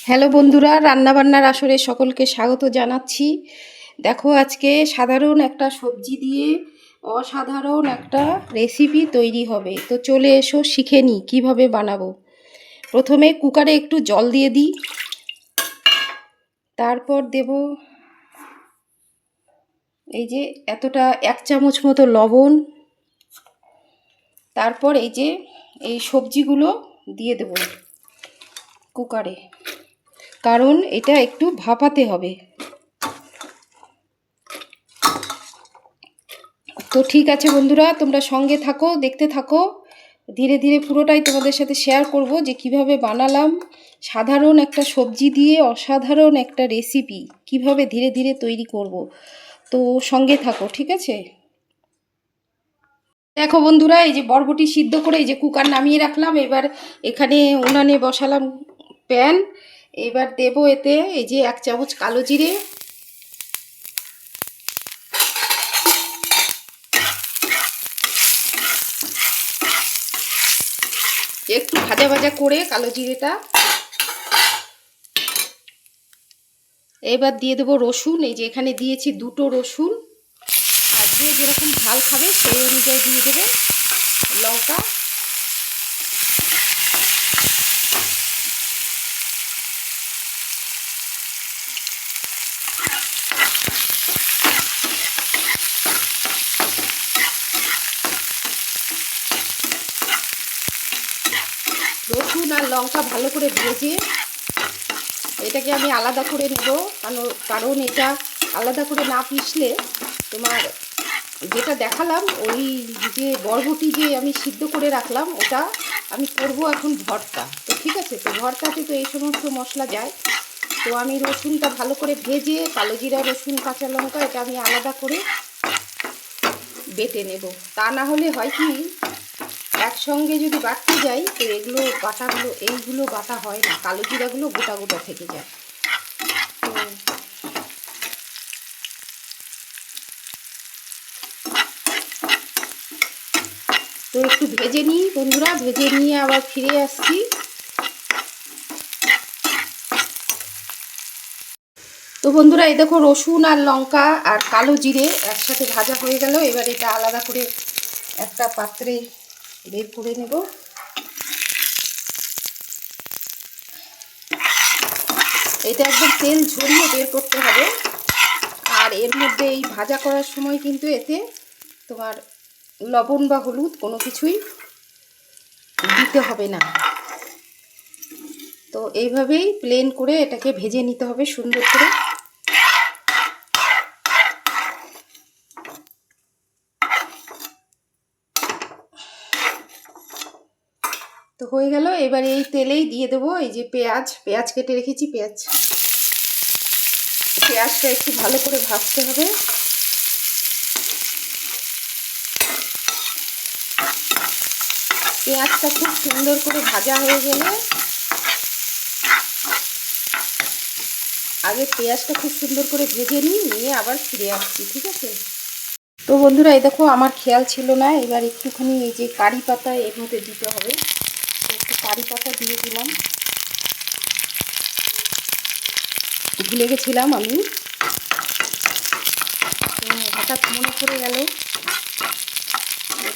Hello বন্ধুরা, রান্নাবান্নার আসরে সকলকে স্বাগত জানাচ্ছি। দেখো, আজকে সাধারণ একটা সবজি দিয়ে অসাধারণ একটা রেসিপি তৈরি হবে। তো চলে এসো, শিখে নিই কীভাবে বানাবো। প্রথমে কুকারে একটু জল দিয়ে দিই, তারপর দেব এই যে এতটা 1 চামচ মতো লবণ, তারপর এই সবজিগুলো দিয়ে দেব কুকারে, কারণ এটা একটু ভাপাতে হবে। তো ঠিক আছে বন্ধুরা, তোমরা সঙ্গে থাকো, দেখতে থাকো। ধীরে ধীরে পুরোটাই তোমাদের সাথে শেয়ার করব যে কিভাবে বানালাম সাধারণ একটা সবজি দিয়ে অসাধারণ একটা রেসিপি, কিভাবে ধীরে ধীরে তৈরি করব। তো সঙ্গে থাকো, ঠিক আছে। দেখো বন্ধুরা, এই যে বরবটি সিদ্ধ করে এই যে কুকার নামিয়ে রাখলাম। এবার এখানে উনানে বসালাম প্যান। এবার দেব এতে এই যে 1 চামচ কালো জিরে, একটু ভাজা ভাজা করে কালো জিরেটা। এবার দিয়ে দেবো রসুন, এই যে এখানে দিয়েছি 2টো রসুন, আর যে যেরকম ঝাল খাবে সেই অনুযায়ী দিয়ে দেবে। লঙ্কা, রসুন আর লঙ্কা ভালো করে ভেজে এটাকে আমি আলাদা করে নেব। কারণ এটা আলাদা করে না পিষলে তোমার যেটা দেখালাম, ওই যে বরবটি যে আমি সিদ্ধ করে রাখলাম, ওটা আমি করব এখন ভর্তা। তো ঠিক আছে, তো ভর্তাতে তো এই সমস্ত মশলা যায়। তো আমি রসুনটা ভালো করে ভেজে কালো জিরা, রসুন, কাঁচা লঙ্কা এটা আমি আলাদা করে বেটে নেব। তা না হলে হয় কি, একসঙ্গে যদি বাটতে যাই তো এইগুলো বাটা হয় না, কালো জিরাগুলো গোটা গোটা থেকে যায়। তো একটু ভেজে নিই বন্ধুরা, ভেজে নিয়ে আবার ফিরে আসছি। তো বন্ধুরা, এই দেখো রসুন আর লঙ্কা আর কালো জিরে একসাথে ভাজা হয়ে গেল। এবার এটা আলাদা করে একটা পাত্রে বের করে নেব। এটা একদম তেল ঝরিয়ে বের করতে হবে। আর এর মধ্যে এই ভাজা করার সময় কিন্তু এতে তোমার লবণ বা হলুদ কোনো কিছুই দিতে হবে না। তো এইভাবেই প্লেন করে এটাকে ভেজে নিতে হবে সুন্দর করে। তো হয়ে গেল। এবার এই তেলেই দিয়ে দেবো এই যে পেঁয়াজ কেটে রেখেছি। পেঁয়াজটা একটু ভালো করে ভাজতে হবে। পেঁয়াজটা খুব সুন্দর করে ভাজা হয়ে গেলে, আগে পেঁয়াজটা খুব সুন্দর করে ভেজে নিয়ে আবার ফিরে আসছি, ঠিক আছে। তো বন্ধুরা, এই দেখো আমার খেয়াল ছিল না, এবার একটুখানি এই যে কারি পাতা এর মধ্যে দিতে হবে। একটু কারি পাতা দিয়ে দিলাম, ভুলে গেছিলাম আমি, হঠাৎ মনে পড়ে গেল।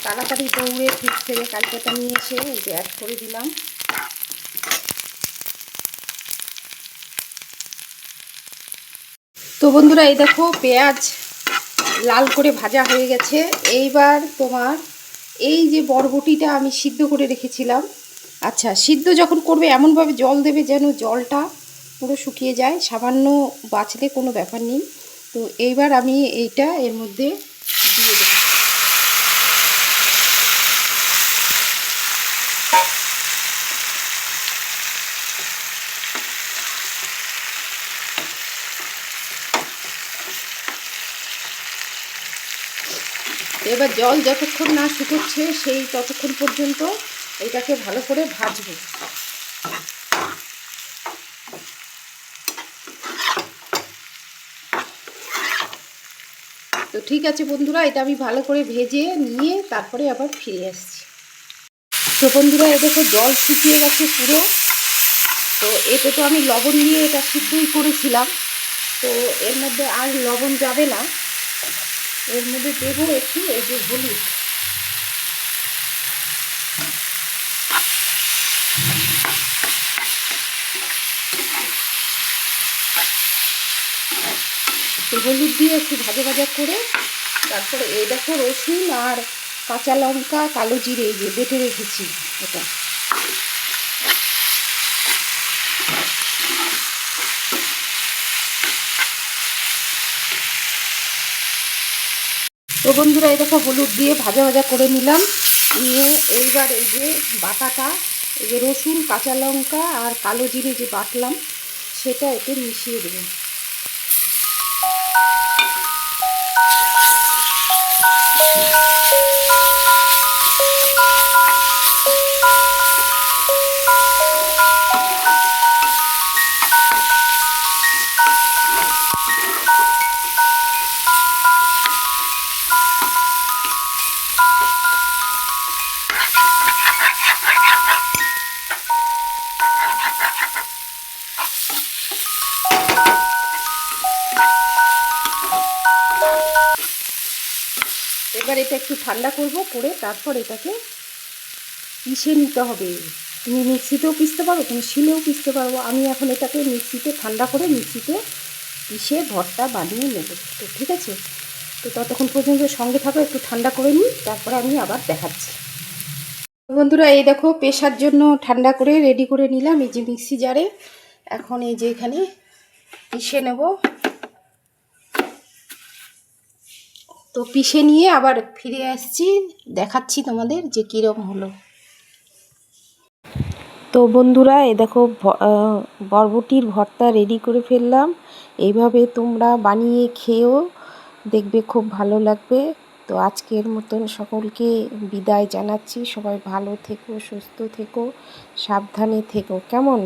তাড়াতাড়ি দৌড়ে ফ্রিজ থেকে কারি পাতা নিয়ে এসে এই যে অ্যাড করে দিলাম। তো বন্ধুরা, এই দেখো পেঁয়াজ লাল করে ভাজা হয়ে গেছে। এইবার তোমার এই যে বরবটিটা আমি সিদ্ধ করে রেখেছিলাম, আচ্ছা, সিদ্ধ যখন করবে এমনভাবে জল দেবে যেন জলটা পুরো শুকিয়ে যায়, সামান্য বাঁচলে কোনো ব্যাপার নেই। তো এইবার আমি এইটা এর মধ্যে দিয়ে দেব। এবার জল যতক্ষণ না শুকোচ্ছে ততক্ষণ পর্যন্ত এটাকে ভালো করে ভাজবো। তো ঠিক আছে বন্ধুরা, এটা আমি ভালো করে ভেজে নিয়ে তারপরে আবার ফিরে আসছি। তো বন্ধুরা, এই দেখো জল শুকিয়ে গেছে পুরো। তো এতে তো আমি লবণ দিয়ে এটা সিদ্ধই করেছিলাম, তো এর মধ্যে আর লবণ যাবে না। এর মধ্যে দেবো একটু এই যে হলুদ। তো হলুদ দিয়ে একটু ভাজা ভাজা করে তারপরে এই দেখো রসুন আর কাঁচা লঙ্কা কালো জিরে এই যে বেটে রেখেছি এটা। তো বন্ধুরা এই দেখো হলুদ দিয়ে ভাজা ভাজা করে নিলাম, নিয়ে এইবার এই যে বাটাটা, এই যে রসুন কাঁচা লঙ্কা আর কালো জিরে যে বাটলাম সেটা এতে মিশিয়ে দেবো। এবার এটা একটু ঠান্ডা করব, করে তারপর এটাকে পিষে নিতে হবে। তুমি মিক্সিতেও পিষতে পারো, তুমি শিলেও পিষতে পারবো। আমি এখন এটাকে মিক্সিতে ঠান্ডা করে মিক্সিতে পিষে ভর্তা বানিয়ে নেব। তো ঠিক আছে, তো ততক্ষণ পর্যন্ত সঙ্গে থাকো, একটু ঠান্ডা করে নিই, তারপরে আমি আবার দেখাচ্ছি। বন্ধুরা এই দেখো পেশার জন্য ঠান্ডা করে রেডি করে নিলাম এই যে মিক্সি জারে। এখন এই যে এখানে পিষে নেব। তো পিষে নিয়ে আবার ফিরে আসছি, দেখাচ্ছি তোমাদের যে কীরকম হলো। তো বন্ধুরা এই দেখো বরবটির ভর্তা রেডি করে ফেললাম। এইভাবে তোমরা বানিয়ে খেয়েও দেখবে, খুব ভালো লাগবে। তো আজকের মতন সকলকে বিদায় জানাচ্ছি। সবাই ভালো থেকো, সুস্থ থেকো, সাবধানে থেকো, কেমন?